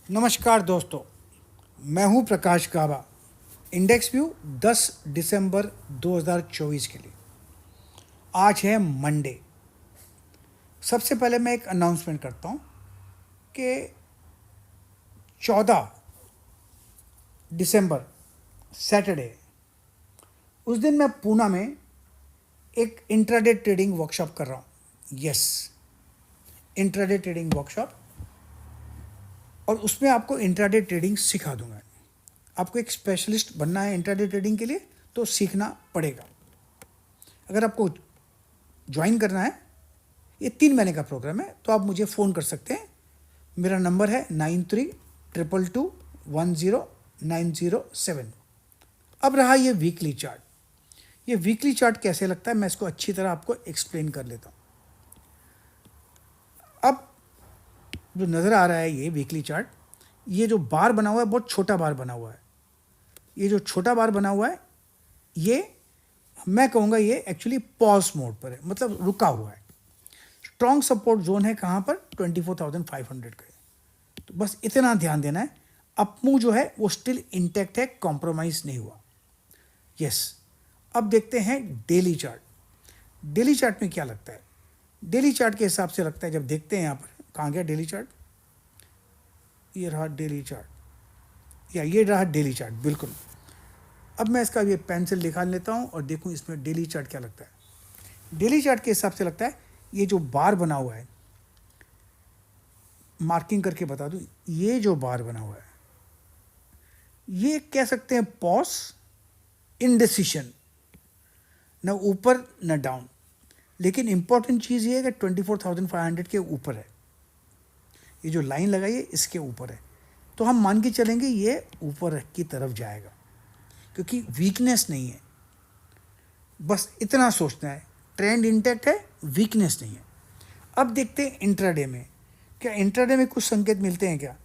नमस्कार दोस्तों, मैं हूं प्रकाश काबा। इंडेक्स व्यू 10 दिसंबर 2024 के लिए। आज है मंडे। सबसे पहले मैं एक अनाउंसमेंट करता हूं कि 14 दिसंबर सैटरडे, उस दिन मैं पूना में एक इंट्राडे ट्रेडिंग वर्कशॉप कर रहा हूं। Yes, intraday trading workshop. और उसमें आपको इंट्राडे ट्रेडिंग सिखा दूंगा। आपको एक स्पेशलिस्ट बनना है इंट्राडे ट्रेडिंग के लिए तो सीखना पड़ेगा। अगर आपको ज्वाइन करना है, ये 3 महीने का प्रोग्राम है, तो आप मुझे फ़ोन कर सकते हैं। मेरा नंबर है 9322210907। अब रहा ये वीकली चार्ट। ये वीकली चार्ट कैसे लगता है, मैं इसको अच्छी तरह आपको एक्सप्लेन कर लेता हूँ। अब जो नज़र आ रहा है ये वीकली चार्ट, ये जो बार बना हुआ है बहुत छोटा बार बना हुआ है। ये जो छोटा बार बना हुआ है, ये मैं कहूँगा ये एक्चुअली पॉज मोड पर है, मतलब रुका हुआ है। स्ट्रॉन्ग सपोर्ट जोन है कहाँ पर, 24,500 का। तो बस इतना ध्यान देना है। अपमूव जो है वो स्टिल इंटैक्ट है, कॉम्प्रोमाइज़ नहीं हुआ। यस। अब देखते हैं डेली चार्ट। डेली चार्ट में क्या लगता है? डेली चार्ट के हिसाब से लगता है, जब देखते हैं यहाँ पर, कहाँ गया डेली चार्ट, ये रहा डेली चार्ट, या ये रहा डेली चार्ट, बिल्कुल। अब मैं इसका ये पेंसिल निकाल लेता हूँ और देखूँ इसमें डेली चार्ट क्या लगता है। डेली चार्ट के हिसाब से लगता है ये जो बार बना हुआ है, मार्किंग करके बता दूँ, ये जो बार बना हुआ है ये कह सकते हैं पॉज, इनडिसीशन, न ऊपर न डाउन। लेकिन इंपॉर्टेंट चीज़ ये है कि 24,500 के ऊपर है। ये जो लाइन लगाई है इसके ऊपर है, तो हम मान के चलेंगे ये ऊपर की तरफ जाएगा, क्योंकि वीकनेस नहीं है। बस इतना सोचना है, ट्रेंड इंटैक्ट है, वीकनेस नहीं है। अब देखते हैं इंट्राडे में, क्या इंट्राडे में कुछ संकेत मिलते हैं क्या?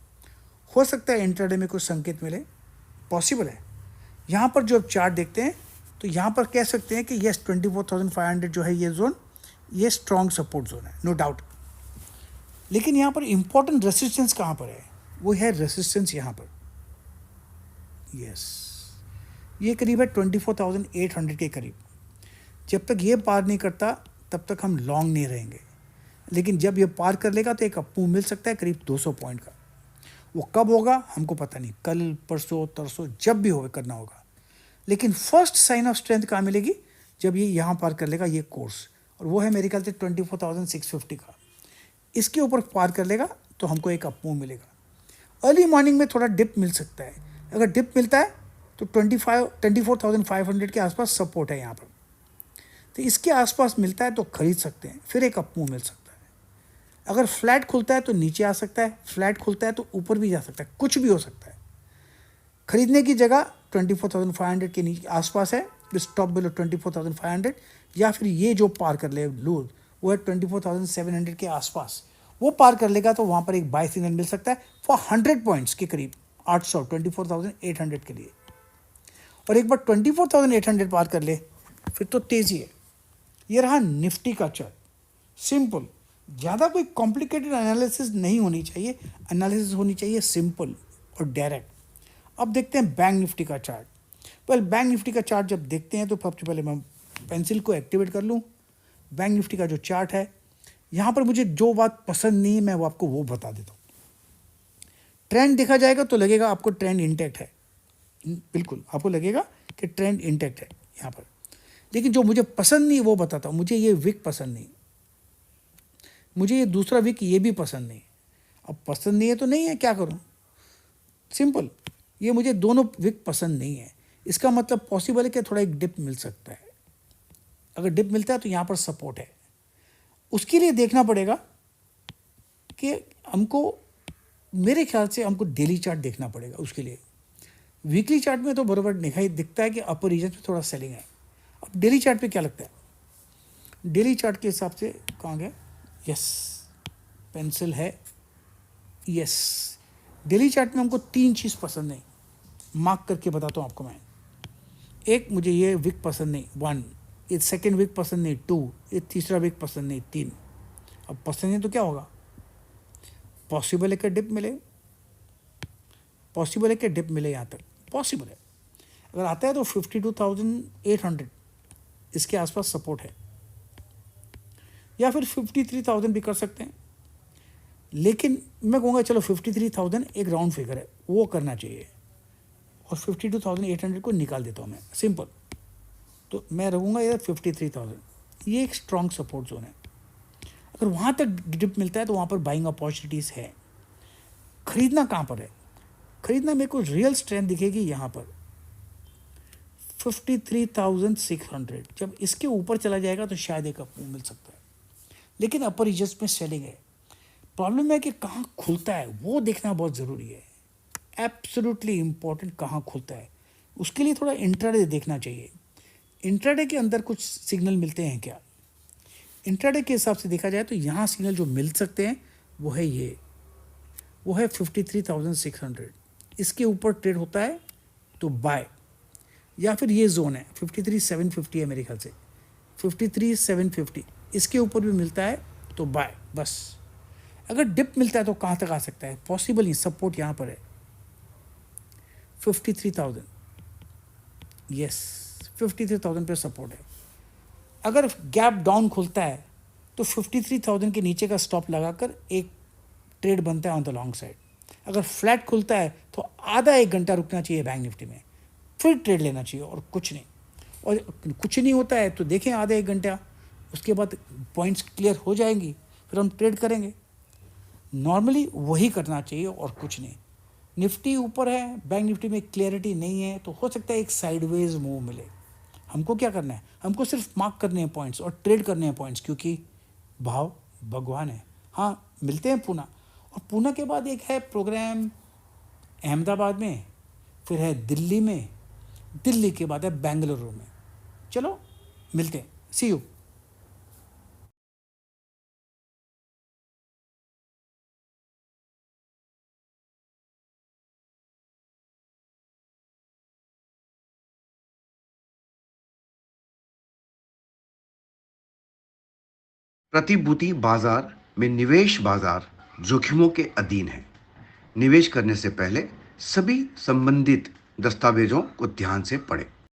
हो सकता है इंट्राडे में कुछ संकेत मिले, पॉसिबल है। यहाँ पर जो चार्ट देखते हैं तो यहाँ पर कह सकते हैं कि यस 24,500 जो है ये जोन, ये स्ट्रॉन्ग सपोर्ट जोन है, नो डाउट। लेकिन यहाँ पर इंपॉर्टेंट रेसिस्टेंस कहाँ पर है? वो है रेसिस्टेंस यहाँ पर। यस, ये करीब है 24,800 के करीब। जब तक ये पार नहीं करता तब तक हम लॉन्ग नहीं रहेंगे। लेकिन जब ये पार कर लेगा तो एक अपमूव मिल सकता है करीब 200 पॉइंट का। वो कब होगा हमको पता नहीं, कल, परसों, तरसों, जब भी होगा करना होगा। लेकिन फर्स्ट साइन ऑफ स्ट्रेंथ कहाँ मिलेगी? जब ये यहाँ पार कर लेगा ये कोर्स, और वो है मेरे ख्याल से 24,650 का। इसके ऊपर पार कर लेगा तो हमको एक अपमूव मिलेगा। अर्ली मॉर्निंग में थोड़ा डिप मिल सकता है। अगर डिप मिलता है तो 24,500 के आसपास सपोर्ट है यहाँ पर, तो इसके आसपास मिलता है तो खरीद सकते हैं, फिर एक अपमूव मिल सकता है। अगर फ्लैट खुलता है तो नीचे आ सकता है, फ्लैट खुलता है तो ऊपर भी जा सकता है, कुछ भी हो सकता है। खरीदने की जगह 24,500 के नीचे आसपास है, स्टॉप बिलो 24,500, या फिर ये जो पार कर ले लो वो है 24,700 के आसपास। वो पार कर लेगा तो वहाँ पर एक बाय सिग्नल मिल सकता है फॉर 100 पॉइंट्स के करीब, 800, 24,800 के लिए। और एक बार 24,800 पार कर ले फिर तो तेज़ी है। ये रहा निफ्टी का चार्ट, सिंपल। ज़्यादा कोई कॉम्प्लिकेटेड एनालिसिस नहीं होनी चाहिए, एनालिसिस होनी चाहिए सिंपल और डायरेक्ट। अब देखते हैं बैंक निफ्टी का चार्ट। बैंक निफ्टी का चार्ट जब देखते हैं तो सबसे पहले मैं पेंसिल को एक्टिवेट कर लूँ। बैंक निफ्टी का जो चार्ट है, यहाँ पर मुझे जो बात पसंद नहीं है मैं वो आपको वो बता देता हूँ। ट्रेंड देखा जाएगा तो लगेगा आपको ट्रेंड इंटैक्ट है, बिल्कुल आपको लगेगा कि ट्रेंड इंटैक्ट है यहाँ पर। लेकिन जो मुझे पसंद नहीं वो बताता हूँ। मुझे ये विक पसंद नहीं, मुझे ये दूसरा विक ये भी पसंद नहीं। अब पसंद नहीं है तो नहीं है, क्या करूँ, सिंपल। ये मुझे दोनों विक पसंद नहीं है। इसका मतलब पॉसिबल है कि थोड़ा एक डिप मिल सकता है। अगर डिप मिलता है तो यहाँ पर सपोर्ट है। उसके लिए देखना पड़ेगा कि हमको, मेरे ख्याल से हमको डेली चार्ट देखना पड़ेगा उसके लिए। वीकली चार्ट में तो बराबर दिखता है कि अपर रीजन में थोड़ा सेलिंग है। अब डेली चार्ट पे क्या लगता है? डेली चार्ट के हिसाब से कहाँ गया? यस, पेंसिल है। यस, डेली चार्ट में हमको 3 चीज़ पसंद नहीं, मार्क करके बताता हूँ आपको मैं। एक, मुझे ये विक पसंद नहीं, 1। ये सेकेंड विक पसंद नहीं, 2। ये तीसरा विक पसंद नहीं, 3। अब पसंद नहीं तो क्या होगा? पॉसिबल है कि डिप मिले, पॉसिबल है कि डिप मिले यहाँ तक, पॉसिबल है। अगर आता है तो 52,800 इसके आसपास सपोर्ट है, या फिर 53,000 भी कर सकते हैं। लेकिन मैं कहूँगा चलो 53,000 एक राउंड फिगर है, वो करना चाहिए, और 52,800 को निकाल देता हूँ मैं, सिंपल। तो मैं रहूँगा इधर 53,000, ये एक स्ट्रॉन्ग सपोर्ट जोन है। अगर वहाँ तक डिप मिलता है तो वहाँ पर बाइंग अपॉर्चुनिटीज़ है। खरीदना कहाँ पर है? खरीदना मेरे को रियल स्ट्रेंथ दिखेगी यहाँ पर 53,600। जब इसके ऊपर चला जाएगा तो शायद एक अप मूव मिल सकता है, लेकिन अपर रीजन्स में सेलिंग है। प्रॉब्लम है कि कहाँ खुलता है वो देखना बहुत ज़रूरी है, एब्सोल्युटली इंपॉर्टेंट, कहाँ खुलता है। उसके लिए थोड़ा इंट्राडे देखना चाहिए, इंट्राडे के अंदर कुछ सिग्नल मिलते हैं क्या। इंट्राडे के हिसाब से देखा जाए तो यहाँ सिग्नल जो मिल सकते हैं वो है ये, वो है 53,600। इसके ऊपर ट्रेड होता है तो बाय, या फिर ये जोन है 53,750 है मेरे ख्याल से, 53,750 इसके ऊपर भी मिलता है तो बाय बस। अगर डिप मिलता है तो कहाँ तक आ सकता है? पॉसिबल ही, सपोर्ट यहाँ पर है 53,000, यस 53,000 पे सपोर्ट है। अगर गैप डाउन खुलता है तो 53,000 के नीचे का स्टॉप लगाकर एक ट्रेड बनता है ऑन द लॉन्ग साइड। अगर फ्लैट खुलता है तो आधा एक घंटा रुकना चाहिए बैंक निफ्टी में, फिर ट्रेड लेना चाहिए और कुछ नहीं। और कुछ नहीं होता है तो देखें आधा एक घंटा, उसके बाद पॉइंट्स क्लियर हो जाएंगी, फिर हम ट्रेड करेंगे। नॉर्मली वही करना चाहिए और कुछ नहीं। निफ्टी ऊपर है, बैंक निफ्टी में क्लियरिटी नहीं है, तो हो सकता है एक साइडवेज मूव मिले। हमको क्या करना है? हमको सिर्फ मार्क करने हैं पॉइंट्स और ट्रेड करने हैं पॉइंट्स, क्योंकि भाव भगवान है। हाँ, मिलते हैं पूना, और पूना के बाद एक है प्रोग्राम अहमदाबाद में, फिर है दिल्ली में, दिल्ली के बाद है बेंगलुरु में। चलो मिलते हैं, सी यू। प्रतिभूति बाजार में निवेश बाजार जोखिमों के अधीन है। निवेश करने से पहले सभी संबंधित दस्तावेजों को ध्यान से पढ़ें।